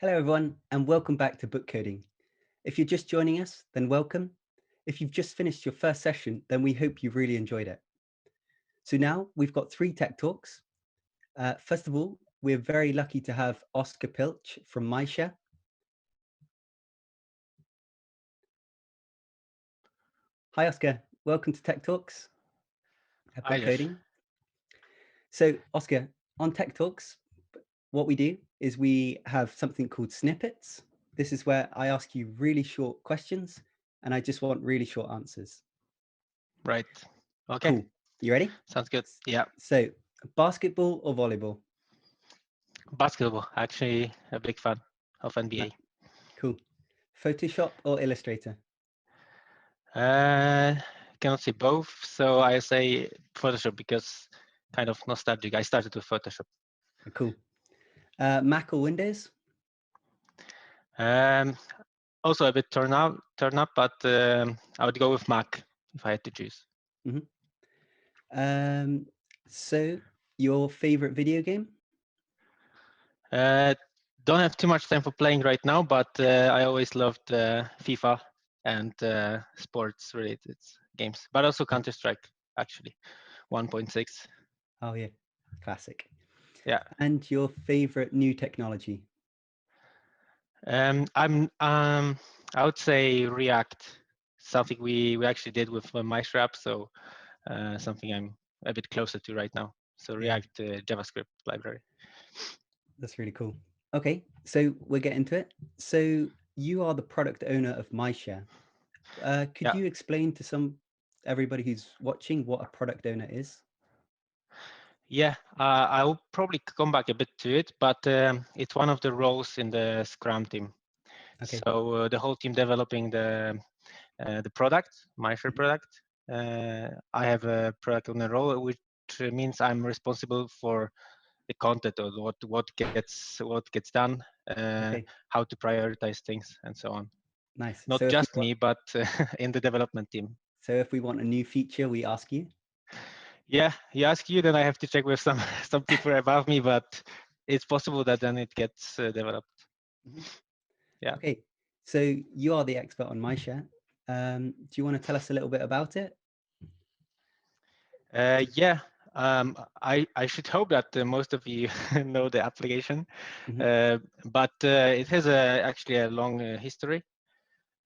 Hello, everyone, and welcome back to Book Coding. If you're just joining us, then welcome. If you've just finished your first session, then we hope you really enjoyed it. So now we've got 3 tech talks. First of all, we're very lucky to have Oscar Pilch from MyShare. Hi, Oscar. Welcome to Tech Talks at Hi, Book Josh. Coding. So, Oscar, on Tech Talks, what we do is we have something called snippets. This is where I ask you really short questions, and I just want really short answers. Right. Okay. Cool. You ready? Sounds good. Yeah. So, basketball or volleyball? Basketball. Actually, a big fan of No. NBA. Cool. Photoshop or Illustrator? Uh, cannot say both, so I say Photoshop because kind of nostalgic. I started with Photoshop. Cool. Mac or Windows? Um, also a bit turn up, but I would go with Mac if I had to choose. Hmm. So, your favorite video game? Uh, don't have too much time for playing right now, but I always loved FIFA and sports related games, but also Yeah. Counter Strike actually, 1.6. Oh, yeah. Classic. Yeah. And your favorite new technology? I would say React, something we actually did with MyStrap, so something I'm a bit closer to right now. So Yeah, React JavaScript library. that's really cool. Okay, so we'll get into it. So, you are the product owner of MyShare. Could Yeah, you explain to everybody who's watching what a product owner is? yeah. I will probably come back a bit to it, but it's one of the roles in the Scrum team. Okay. So the whole team developing the product, MyShare Mhm. product. I have a product owner role, which means I'm responsible for the content or what gets done, Okay. how to prioritize things, and so on. Nice. Not just me, but in the development team. So if we want a new feature, we ask you. Yeah, he ask you, then I have to check with some some people above me, but it's possible that then it gets developed. Mhm. Yeah. Okay, so you are the expert on MyShare. Do you want to tell us a little bit about it? Yeah. I should hope that most of you know the application, Mhm. uh, but it has actually a long history.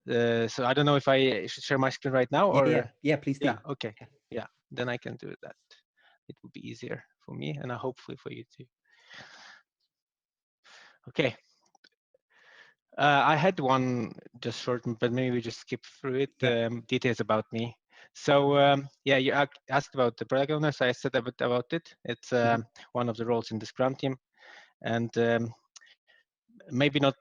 So I don't know if I should share my screen right now Yeah, yeah, or yeah. Please yeah, do. okay. Yeah, then I can do that. It will be easier for me and hopefully for you too. Okay. I had one just short, but maybe we just skip through it. Yeah. Details about me. So yeah, you asked about the product owner, so I said a bit about it. It's Mhm. one of the roles in the Scrum team, and maybe not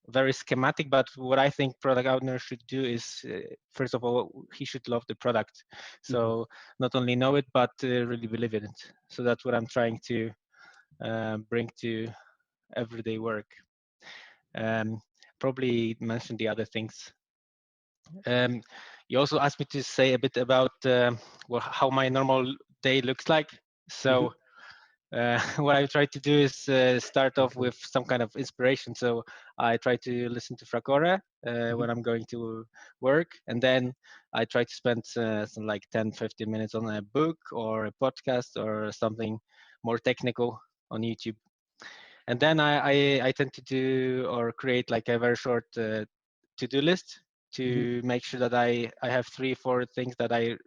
very schematic, but what I think product owner should do is, first of all, he should love the product. Mhm. So not only know it, but really believe in it. So that's what I'm trying to bring to everyday work. Um, Probably mention the other things. Um, you also asked me to say a bit about how my normal day looks like. Mhm. So what I try to do is start Yeah, off cool. with some kind of inspiration. So I try to listen to Fracora Mhm. when I'm going to work, and then I try to spend some like 10, 15 minutes on a book or a podcast or something more technical on YouTube. And then I tend to do or create like a very short to-do list Mhm. to make sure that I have 3, 4 things that I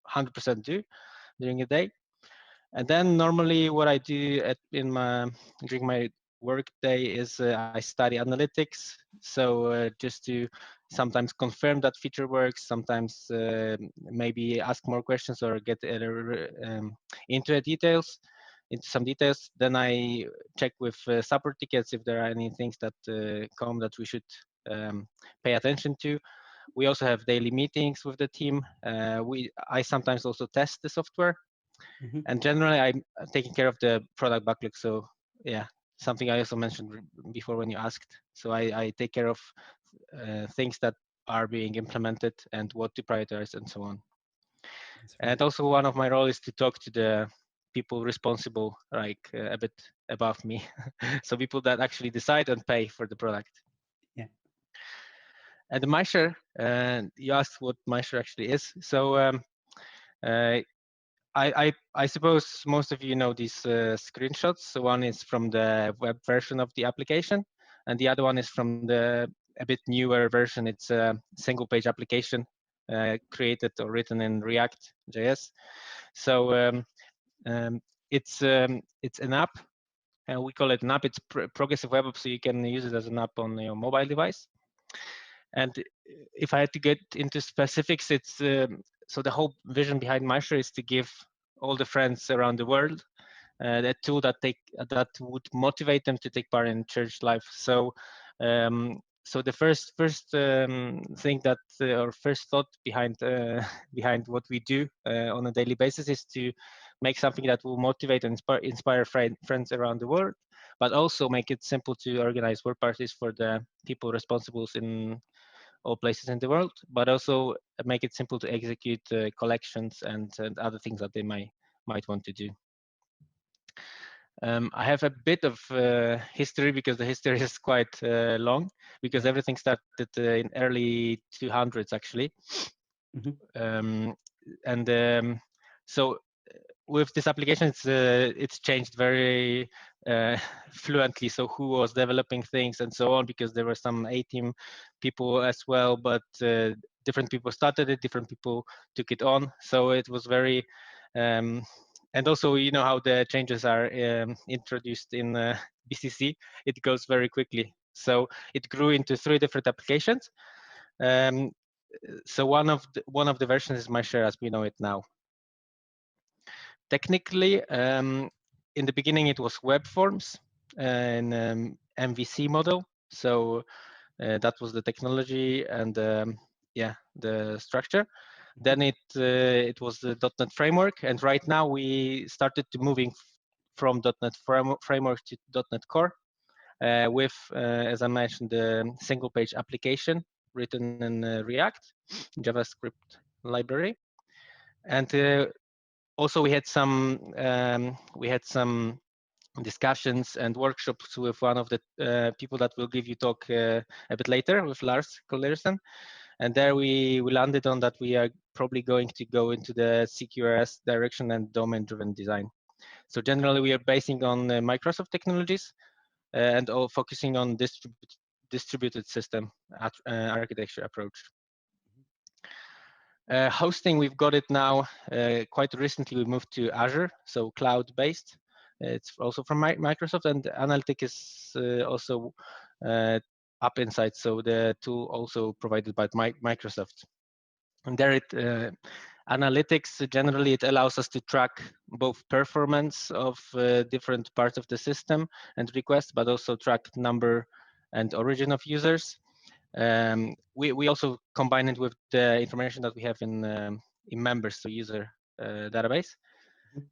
100% do during a day. And then normally what I do in my during my work day is I study analytics. So just to sometimes confirm that feature works, sometimes maybe ask more questions or get into the details, into some details. Then I check with support tickets if there are any things that come that we should pay attention to. We also have daily meetings with the team. I sometimes also test the software, Mhm. and generally I'm taking care of the product backlog. So yeah, something I also mentioned before when you asked. So I take care of things that are being implemented and what to prioritize and so on. That's really And cool. also one of my role is to talk to the people responsible, like a bit above me. So people that actually decide and pay for the product. Yeah. And the MyShare, you asked what MyShare actually is. So uh, I suppose most of you know these screenshots. So one is from the web version of the application, and the other one is from the a bit newer version. It's a single page application created or written in React JS. So it's an app, and we call it an app. It's progressive web app, so you can use it as an app on your mobile device. And if I had to get into specifics, it's so the whole vision behind MyShare is to give all the friends around the world that tool that would motivate them to take part in church life. So so the first thing that or first thought behind behind what we do on a daily basis is to make something that will motivate and inspire friends around the world, but also make it simple to organize work parties for the people responsible in all places in the world, but also make it simple to execute collections and other things that they might want to do. I have a bit of history because the history is quite long, because Yeah. everything started in early 200s actually. Hmm. And so with this application, it's changed very fluently. So who was developing things and so on, because there were some A-team people as well, but different people started it, different people took it on. So it was very, and also you know how the changes are introduced in BCC, it goes very quickly. So it grew into 3 different applications. Um, so one of the versions is MyShare as we know it now. Technically, in the beginning, it was web forms and MVC model. So that was the technology and yeah, the structure. Hmm. Then it was the .NET framework, and right now we started to moving from .NET framework to .NET Core with, as I mentioned, the single page application written in React, JavaScript library, and also we had some discussions and workshops with one of the people that will give you talk a bit later, with Lars Kollersen. And there we landed on that we are probably going to go into the CQRS direction and domain-driven design. So generally, we are basing on Microsoft technologies and all focusing on distributed system architecture approach. Hosting, we've got it now. Quite recently, we moved to Azure, so cloud-based. It's also from Microsoft, and Analytic is also App Insight, so the tool also provided by Microsoft. And there analytics, generally it allows us to track both performance of different parts of the system and requests, but also track number and origin of users. We also combine it with the information that we have in members, so user database.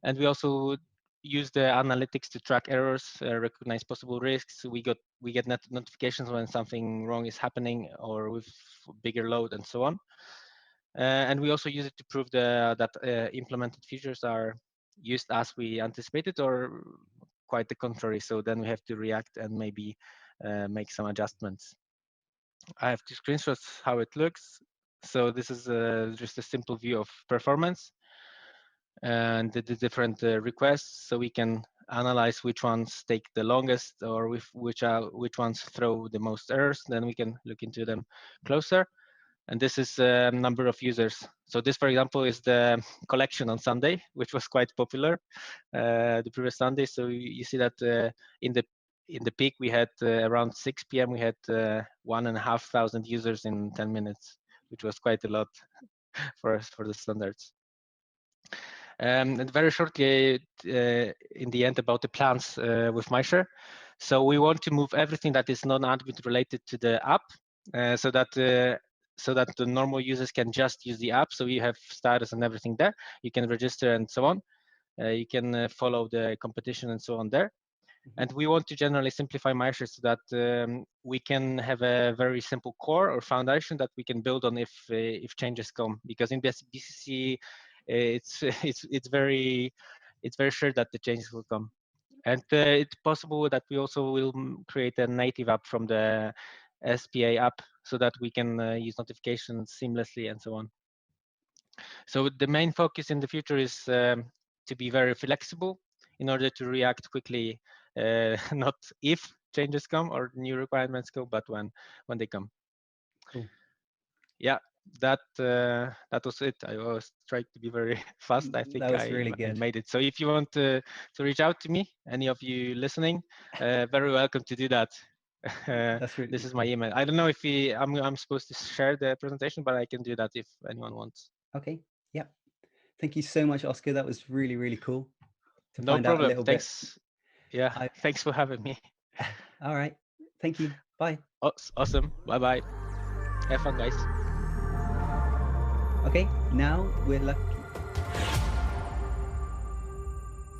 And we also use the analytics to track errors, recognize possible risks. We get notifications when something wrong is happening or with bigger load and so on. And we also use it to prove that implemented features are used as we anticipated or quite the contrary. So then we have to react and maybe make some adjustments. I have 2 screenshots how it looks. So this is just a simple view of performance and the different requests, so we can analyze which ones take the longest or which ones throw the most errors. Then we can look into them closer. And this is number of users. So this, for example, is the collection on Sunday, which was quite popular the previous Sunday. So you see that in the peak we had around 6 p.m. we had 1,500 users in 10 minutes, which was quite a lot for us for the standards. And very shortly, in the end, about the plans with MyShare. So we want to move everything that is non-admin related to the app, so that the normal users can just use the app. So you have status and everything there. You can register and so on. You can follow the competition and so on there. Hmm. And we want to generally simplify MyShare so that we can have a very simple core or foundation that we can build on if changes come. Because in this BCC, it's very it's very sure that the changes will come. And it's possible that we also will create a native app from the SPA app so that we can use notifications seamlessly and so on. So the main focus in the future is to be very flexible in order to react quickly, not if changes come or new requirements go, but when they come. Cool. Yeah, that was it. I was trying to be very fast. I think That was really I good. made it. So if you want to reach out to me, any of you listening, very welcome to do that. That's really This is my cool. email. I don't know if I'm supposed to share the presentation, but I can do that if anyone wants. Okay. Yeah. Thank you so much, Oscar. That was really, really cool to No find out a problem. little bit. Thanks. Yeah, I, thanks for having me. all right. Thank you. Bye. Awesome. Bye bye. Have fun, guys. Okay. Now we're lucky.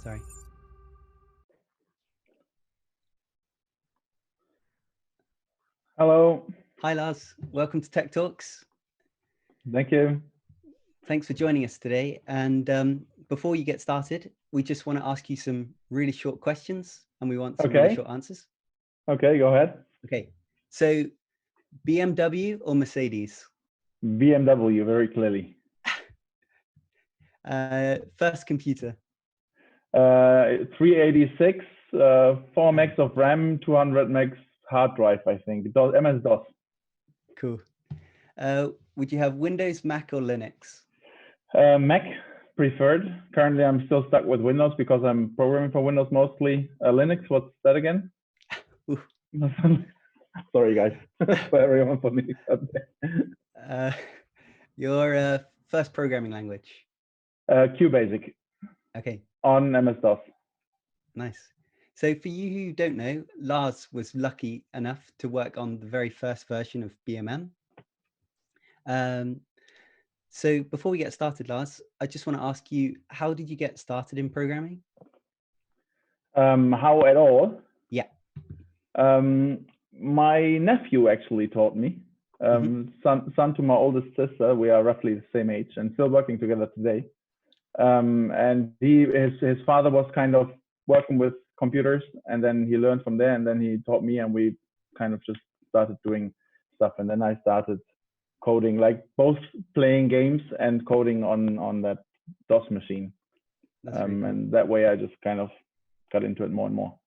Sorry. Hello. Hi, Lars. Welcome to Tech Talks. Thank you. Thanks for joining us today. And before you get started, we just want to ask you some really short questions and we want some really Okay. short answers. Okay, go ahead. Okay. So BMW or Mercedes? BMW, very clearly. First computer. 386, 4 megs of RAM, 200 megs hard drive, I think. MS-DOS. Cool. Would you have Windows, Mac, or Linux? Mac preferred. Currently, I'm still stuck with Windows because I'm programming for Windows mostly. Linux, what's that again? Sorry, guys. For everyone for me. Your first programming language? QBasic. Okay. On MS-DOS. Nice. So for you who don't know, Lars was lucky enough to work on the very first version of BMM. So before we get started, Lars, I just want to ask you, how did you get started in programming? How at all? Yeah. My nephew actually taught me. Son to my oldest sister. We are roughly the same age and still working together today. And his father was kind of working with computers, and then he learned from there, and then he taught me, and we kind of just started doing stuff. And then I started coding, like both playing games and coding on that DOS machine. That's really cool. And that way I just kind of got into it more and more.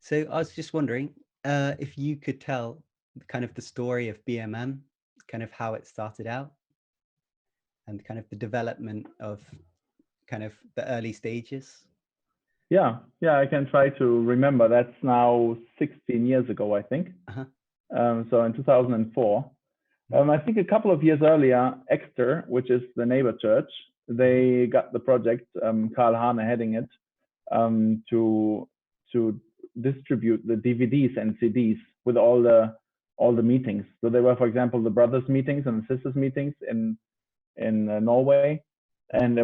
So I was just wondering if you could tell kind of the story of BMM, kind of how it started out and kind of the development of kind of the early stages. Yeah, I can try to remember. That's now 16 years ago, I think. So in 2004. I think a couple of years earlier, Exeter, which is the neighbor church, they got the project, Karl Hane heading it, to distribute the DVDs and CDs with all the meetings. So there were, for example, the brothers meetings and the sisters meetings in Norway. And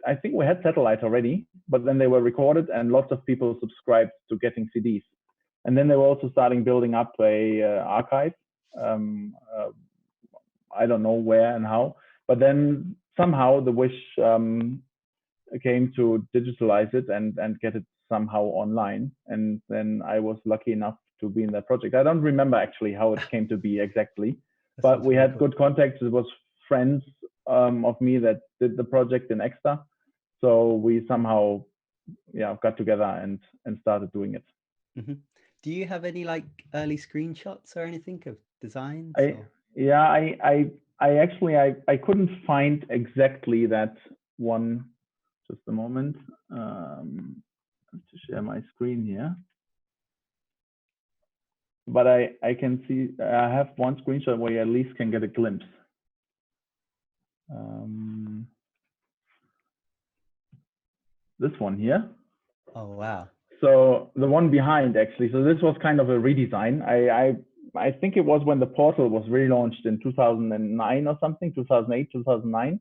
I think we had satellite already, but then they were recorded and lots of people subscribed to getting CDs. And then they were also starting building up a archive. I don't know where and how, but then somehow the wish came to digitalize it and get it somehow online. And then I was lucky enough to be in that project. I don't remember actually how it came to be exactly, but we had good contacts. It was friends of me that did the project in Exeter. So we somehow got together and started doing it. Do you have any like early screenshots or anything of designs? I actually couldn't find exactly that one. Just a moment. To share my screen here. But I can see I have one screenshot where you at least can get a glimpse. This one here. Oh wow. So the one behind actually. So this was kind of a redesign. I think it was when the portal was relaunched in 2009 or something, 2008, 2009.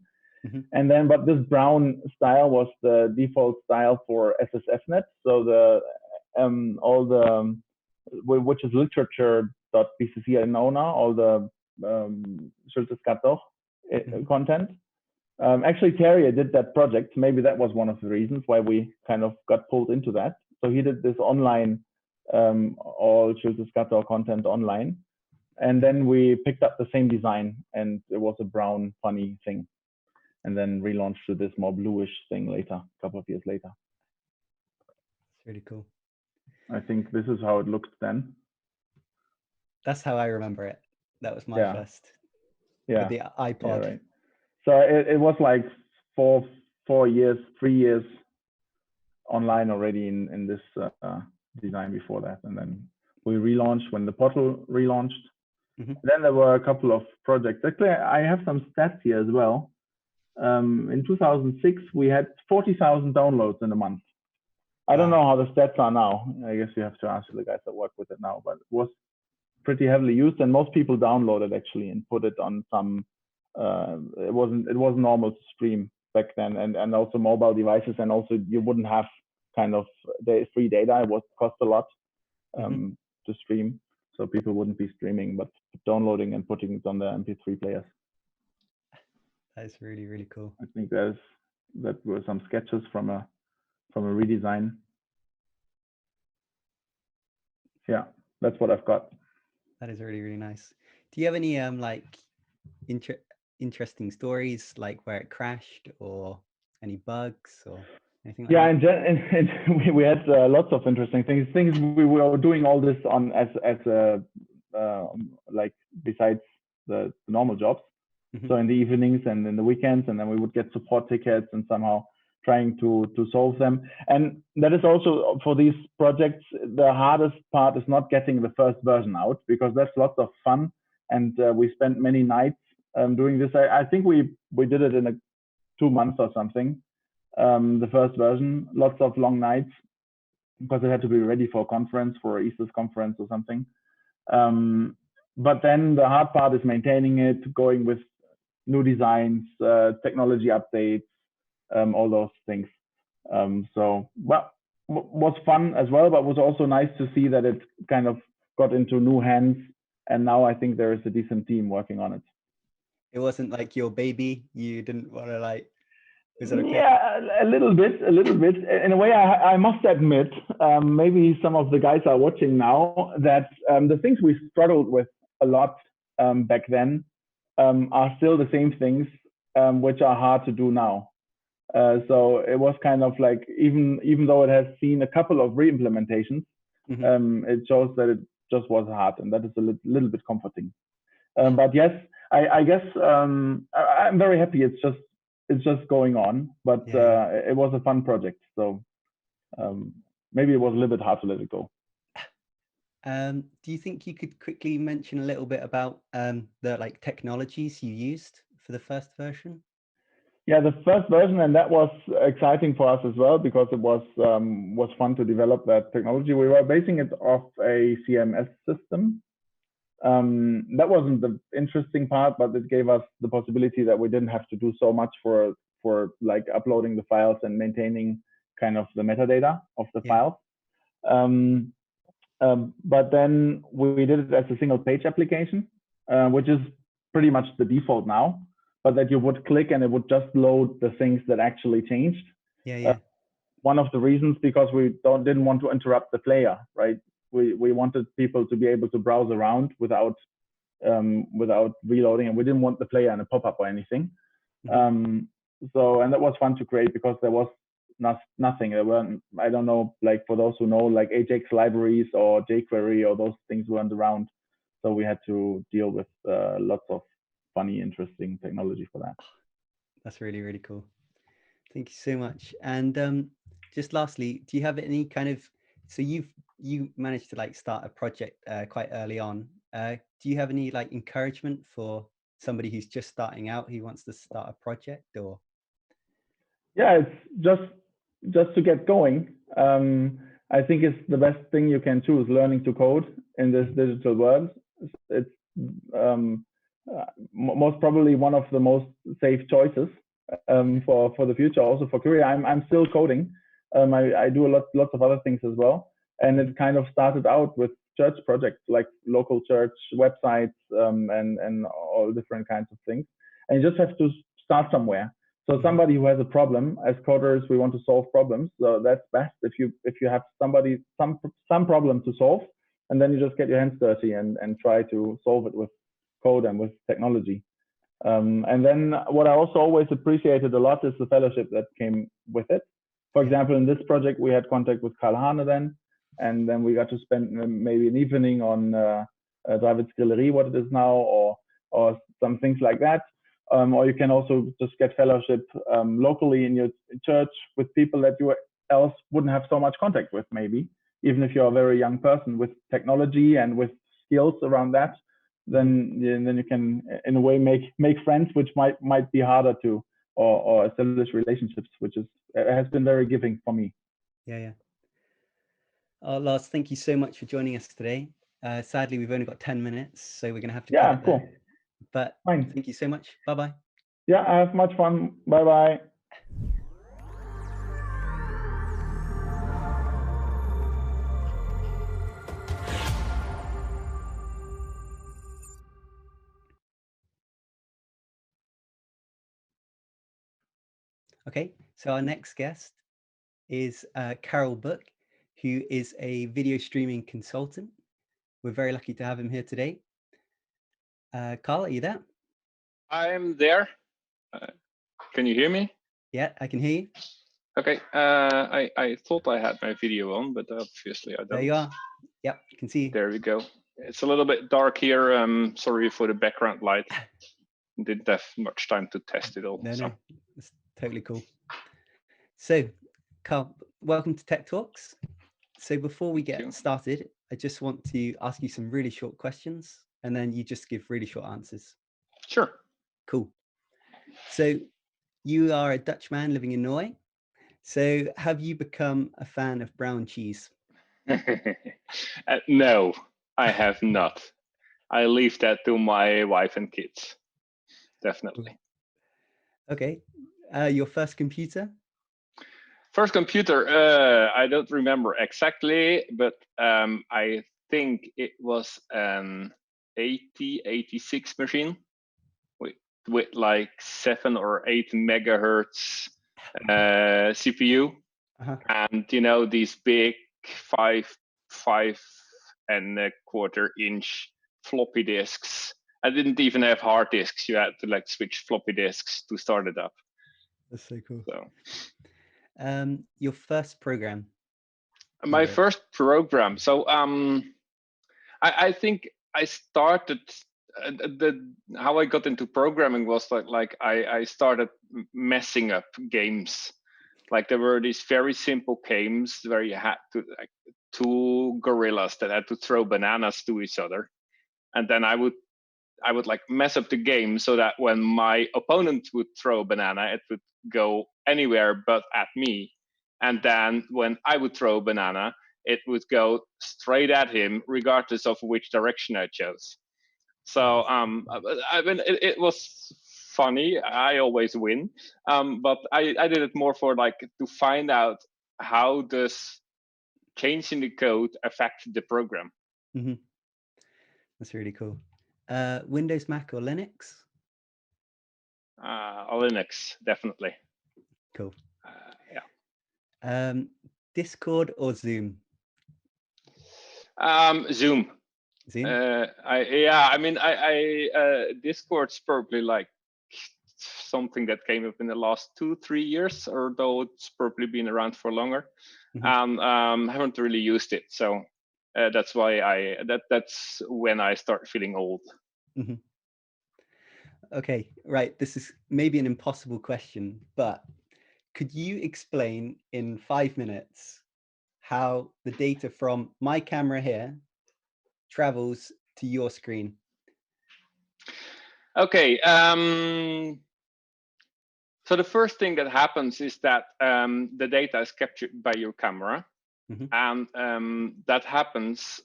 And then, but this brown style was the default style for SSFnet. So the all the which is literature.bcc and ONA, all the content. Actually, Terry did that project. Maybe that was one of the reasons why we kind of got pulled into that. So he did this online, all Schulze-Scatter content online. And then we picked up the same design, and it was a brown, funny thing. And then relaunched to this more bluish thing later, a couple of years later. It's really cool. I think this is how it looked then. That's how I remember it. That was my first. Yeah. With the iPod. Yeah, right. So it was like 3 years online already in this design before that. And then we relaunched when the portal relaunched. Mm-hmm. Then there were a couple of projects. Actually, I have some stats here as well. In 2006, we had 40,000 downloads in a month. I don't know how the stats are now. I guess you have to ask the guys that work with it now, but it was pretty heavily used, and most people downloaded actually and put it on some. It wasn't normal to stream back then, and also mobile devices, and also you wouldn't have kind of the free data. It would cost a lot to stream, so people wouldn't be streaming, but downloading and putting it on the MP3 players. That's really, really cool. I think that were some sketches from a redesign. Yeah, that's what I've got. That is really, really nice. Do you have any like interesting stories, like where it crashed or any bugs or anything like that? Yeah, and we had lots of interesting things. We were doing all this on as a like besides the normal jobs. Mm-hmm. So in the evenings and in the weekends, and then we would get support tickets and somehow trying to solve them. And that is also for these projects, the hardest part is not getting the first version out, because that's lots of fun. And we spent many nights doing this. I think we did it in 2 months or something. The first version, lots of long nights, because it had to be ready for a conference, for an ESUS conference or something. But then the hard part is maintaining it, going with new designs, technology updates, all those things. So, well, was fun as well, but was also nice to see that it kind of got into new hands. And now I think there is a decent team working on it. It wasn't like your baby. You didn't want to like. Is it okay? Yeah, a little bit. In a way, I must admit, maybe some of the guys are watching now, that the things we struggled with a lot back then are still the same things which are hard to do now. So it was kind of like, even though it has seen a couple of re-implementations, it shows that it just was hard, and that is a little bit comforting. But yes, I guess I'm very happy. It's just going on, but it was a fun project. So maybe it was a little bit hard to let it go. Do you think you could quickly mention a little bit about the like technologies you used for the first version? Yeah, the first version, and that was exciting for us as well, because it was fun to develop that technology. We were basing it off a CMS system. That wasn't the interesting part, but it gave us the possibility that we didn't have to do so much for like uploading the files and maintaining kind of the metadata of the files. But then we did it as a single page application, which is pretty much the default now, but that you would click and it would just load the things that actually changed. One of the reasons, because we didn't want to interrupt the player, right? We wanted people to be able to browse around without reloading, and we didn't want the player in a pop-up or anything. And that was fun to create, because there was nothing. There weren't, I don't know, like for those who know, like Ajax libraries or jQuery or those things weren't around. So we had to deal with lots of funny, interesting technology for that. That's really, really cool. Thank you so much. And just lastly, do you have any kind of, so you managed to like start a project quite early on. Do you have any like encouragement for somebody who's just starting out, who wants to start a project? Or yeah, it's just to get going. I think it's the best thing you can choose, learning to code in this digital world. It's most probably one of the most safe choices for the future, also for career. I'm still coding. I do lots of other things as well, and it kind of started out with church projects, like local church websites and all different kinds of things. And you just have to start somewhere. So somebody who has a problem, as coders, we want to solve problems. So that's best if you have some problem to solve, and then you just get your hands dirty and try to solve it with code and with technology. And then what I also always appreciated a lot is the fellowship that came with it. For example, in this project, we had contact with Karl Hane then, and then we got to spend maybe an evening on David's Grillerie, what it is now, or some things like that. Or you can also just get fellowship locally in your church with people that you else wouldn't have so much contact with, maybe, even if you're a very young person with technology and with skills around that. Then you can, in a way, make friends, which might be harder to, or establish relationships, which has been very giving for me. Yeah. Lars, thank you so much for joining us today. Sadly, we've only got 10 minutes, so we're going to have to cut it cool. there. But Fine. Thank you so much. Bye-bye. Yeah, I have much fun. Bye-bye. Okay, so our next guest is Carol BUK, who is a video streaming consultant. We're very lucky to have him here today. Carl, are you there? I'm there. Can you hear me? Yeah, I can hear you. Okay. I thought I had my video on, but obviously I don't. There you are. Yep, I can see you. There we go. It's a little bit dark here. Sorry for the background light. Didn't have much time to test it all. No, it's totally cool. So, Carl, welcome to Tech Talks. So before we get started, I just want to ask you some really short questions, and then you just give really short answers. Sure. Cool. So you are a Dutch man living in Norway. So have you become a fan of brown cheese? No, I have not. I leave that to my wife and kids. Definitely. Okay. Your first computer? First computer, I don't remember exactly, but I think it was an 86 machine with like 7 or 8 megahertz CPU, and these big 5.25 inch floppy disks. I didn't even have hard disks. You had to like switch floppy disks to start it up. That's so cool. So, your first program? my first program. So I think I started how I got into programming was like I started messing up games. Like there were these very simple games where you had to like 2 gorillas that had to throw bananas to each other, and then I would like mess up the game so that when my opponent would throw a banana, it would go anywhere but at me. And then when I would throw a banana, it would go straight at him, regardless of which direction I chose. So I mean, it was funny. I always win, but I did it more for like to find out how does changing the code affect the program. Mm-hmm. That's really cool. Windows, Mac, or Linux? Linux, definitely. Cool. Yeah. Discord or Zoom? Zoom. Zoom. I mean, Discord's probably like something that came up in the last 2-3 years, although it's probably been around for longer. Haven't really used it, so that's why that's when I start feeling old. Mm-hmm. Okay, right. This is maybe an impossible question, but could you explain in 5 minutes how the data from my camera here travels to your screen? Okay. So the first thing that happens is that the data is captured by your camera, and that happens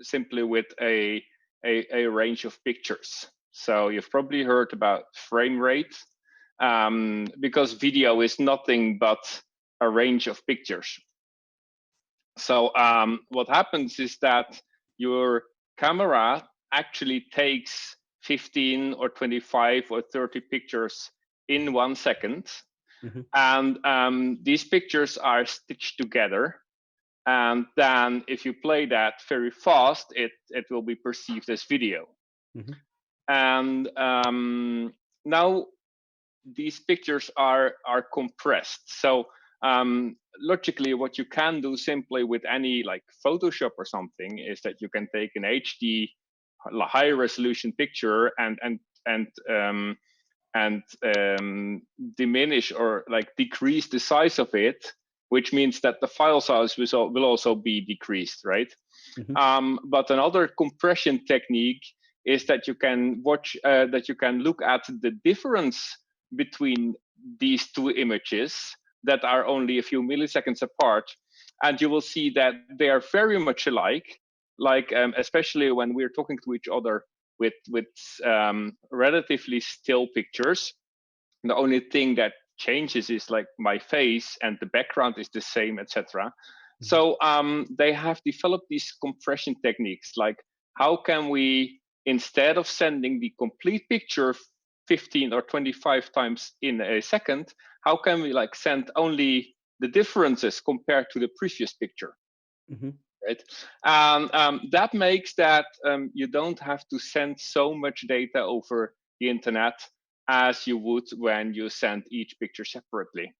simply with a range of pictures. So you've probably heard about frame rate, because video is nothing but a range of pictures. So what happens is that your camera actually takes 15 or 25 or 30 pictures in 1 second. And these pictures are stitched together. And then if you play that very fast, it will be perceived as video. And now these pictures are compressed. So logically, what you can do simply with any like Photoshop or something is that you can take an HD high resolution picture and diminish or like decrease the size of it, which means that the file size will also be decreased, right? But another compression technique is that you can look at the difference between these two images that are only a few milliseconds apart, and you will see that they are very much alike. Like especially when we're talking to each other with relatively still pictures, the only thing that changes is like my face, and the background is the same, etc. So they have developed these compression techniques, like how can we, instead of sending the complete picture 15 or 25 times in a second, how can we like send only the differences compared to the previous picture? Right? That makes that you don't have to send so much data over the internet as you would when you send each picture separately.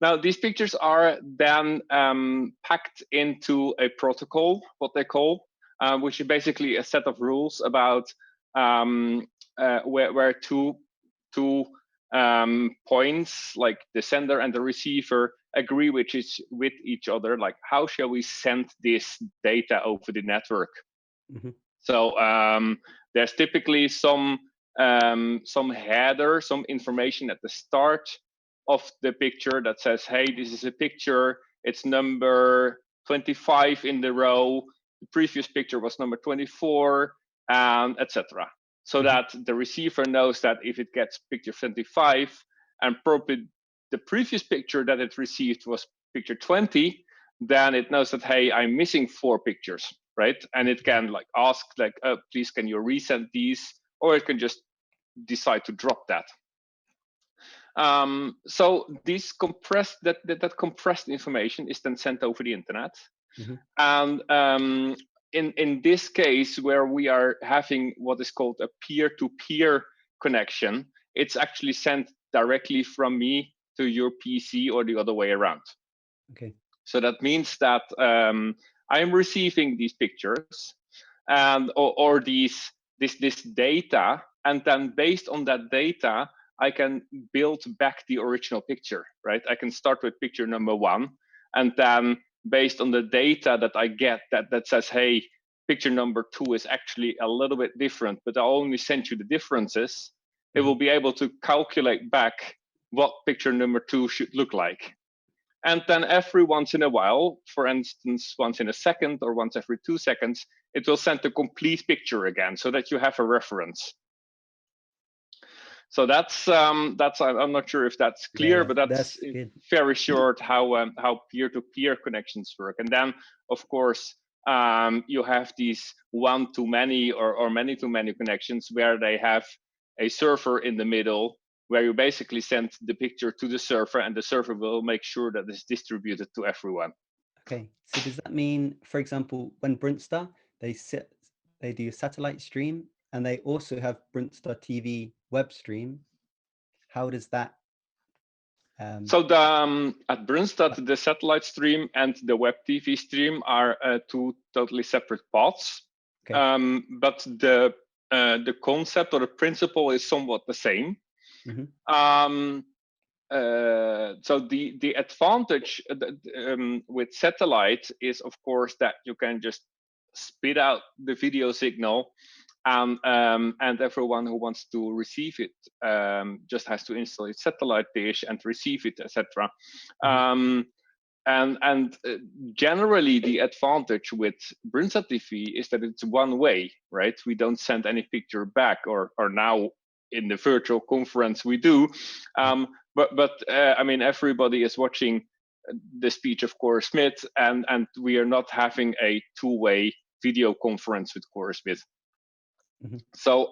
Now, these pictures are then packed into a protocol, what they call, which is basically a set of rules about where two points, like the sender and the receiver, agree with each other, like how shall we send this data over the network. So there's typically some header, some information at the start of the picture that says, hey, this is a picture, it's number 25 in the row, the previous picture was number 24, etc. So that the receiver knows that if it gets picture 25 and probably the previous picture that it received was picture 20, then it knows that, hey, I'm missing 4 pictures, right? And it can like ask like, oh, please, can you resend these? Or it can just decide to drop that. So this compressed information is then sent over the internet. And in this case, where we are having what is called a peer-to-peer connection, it's actually sent directly from me to your PC or the other way around. So that means that I'm receiving these pictures and or this data, and then based on that data, I can build back the original picture, right? I can start with picture number 1, and then based on the data that I get that says, hey, picture number 2 is actually a little bit different, but I only sent you the differences, it will be able to calculate back what picture number 2 should look like. And then every once in a while, for instance, once in a second or once every 2 seconds, it will send the complete picture again so that you have a reference. So that's I'm not sure if that's clear, but that's very short how peer-to-peer connections work. And then, of course, you have these one-to-many or many-to-many connections where they have a server in the middle, where you basically send the picture to the server, and the server will make sure that it's distributed to everyone. Okay, so does that mean, for example, when Brintstar, they do a satellite stream, and they also have Brintstar TV web stream? How does that? So at Brintstar, the satellite stream and the web TV stream are 2 totally separate paths. But the concept or the principle is somewhat the same. So the advantage with satellite is, of course, that you can just spit out the video signal, and everyone who wants to receive it just has to install a satellite dish and receive it, etc. And generally, the advantage with Brintstar TV is that it's one way, right? We don't send any picture back, or now in the virtual conference we do. But I mean, everybody is watching the speech of Corey Smith, and we are not having a 2-way video conference with Corey Smith. So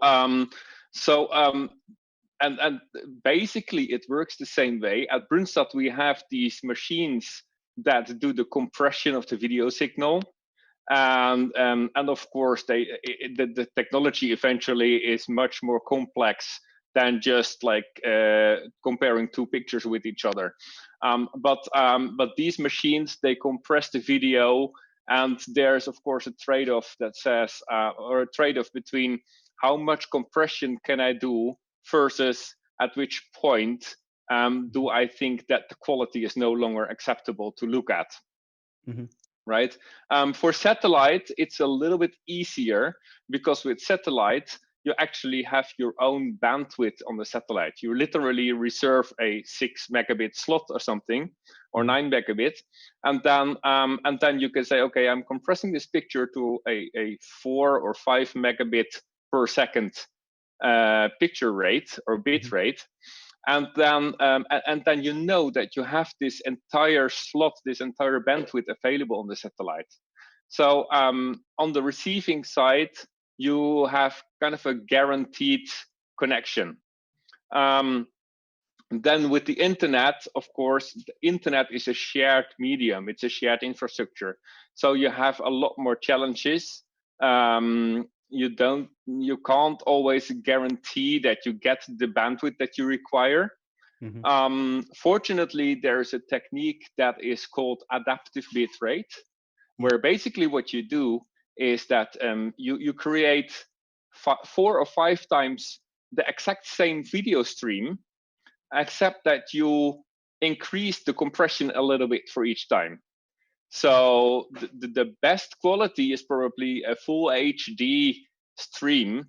and basically it works the same way. At Brunstad, we have these machines that do the compression of the video signal. And of course, the technology eventually is much more complex than just like comparing two pictures with each other. But these machines, they compress the video, and there's of course a trade-off that says, or a trade-off between how much compression can I do versus at which point do I think that the quality is no longer acceptable to look at. Mm-hmm. Right? For satellite, it's a little bit easier because with satellite, you actually have your own bandwidth on the satellite. You literally reserve a 6 megabit slot or something, or 9 megabit, and then you can say, okay, I'm compressing this picture to a 4 or 5 megabit per second picture rate or bit rate. And then you know that you have this entire slot, this entire bandwidth available on the satellite. So on the receiving side, you have kind of a guaranteed connection. Then with the internet, of course, the internet is a shared medium. It's a shared infrastructure. So you have a lot more challenges. You can't always guarantee that you get the bandwidth that you require. Fortunately, there's a technique that is called adaptive bitrate, where basically what you do is that you create 4 or 5 times the exact same video stream, except that you increase the compression a little bit for each time. So the best quality is probably a full HD stream,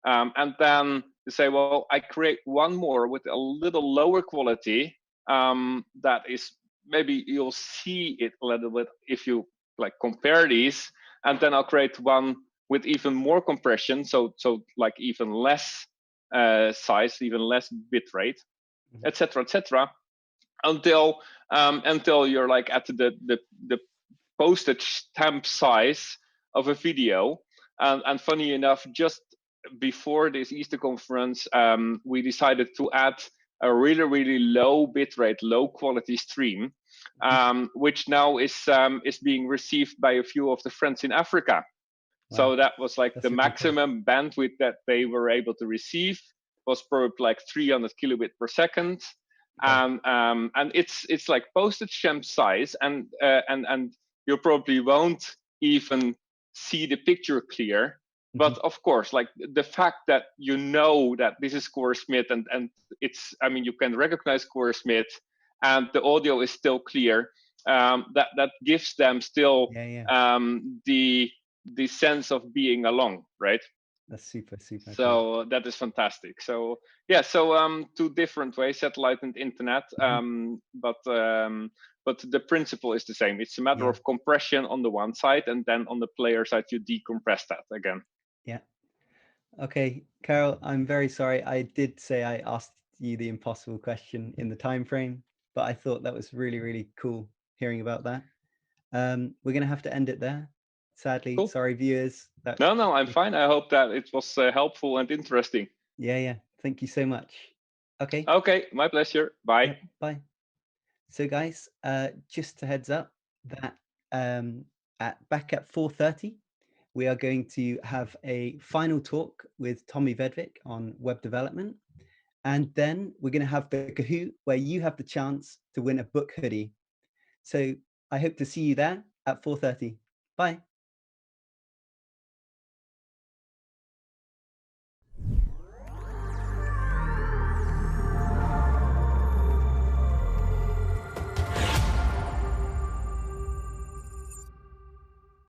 and then you say, well, I create one more with a little lower quality. That is, maybe you'll see it a little bit if you like compare these, and then I'll create one with even more compression, so like even less size, even less bit rate, etc., etc., until you're like at the postage stamp size of a video. And funny enough, just before this Easter conference, we decided to add a really low bitrate, low quality stream, which now is being received by a few of the friends in Africa. Wow. So that was like the maximum bandwidth that they were able to receive was probably like 300 kilobit per second. And it's like postage stamp size, and you probably won't even see the picture clear. But of course, like the fact that you know that this is Core Smith, and it's, I mean, you can recognize Core Smith, and the audio is still clear. That gives them still the sense of being along, right? That's super So cool. that is fantastic. So yeah, so 2 different ways, satellite and internet, but the principle is the same. It's a matter of compression on the one side, and then on the player side you decompress that again. Yeah. Okay, Carol, I'm very sorry. I did say I asked you the impossible question in the time frame, but I thought that was really cool hearing about that. We're gonna have to end it there. Sadly, cool. Sorry, viewers. No, I'm fine. I hope that it was helpful and interesting. Yeah. Thank you so much. Okay. Okay, my pleasure. Bye. Yep, bye. So guys, just a heads up that back at 4:30, we are going to have a final talk with Tommy Vedvik on web development. And then we're going to have the Kahoot, where you have the chance to win a BUK hoodie. So I hope to see you there at 4:30. Bye.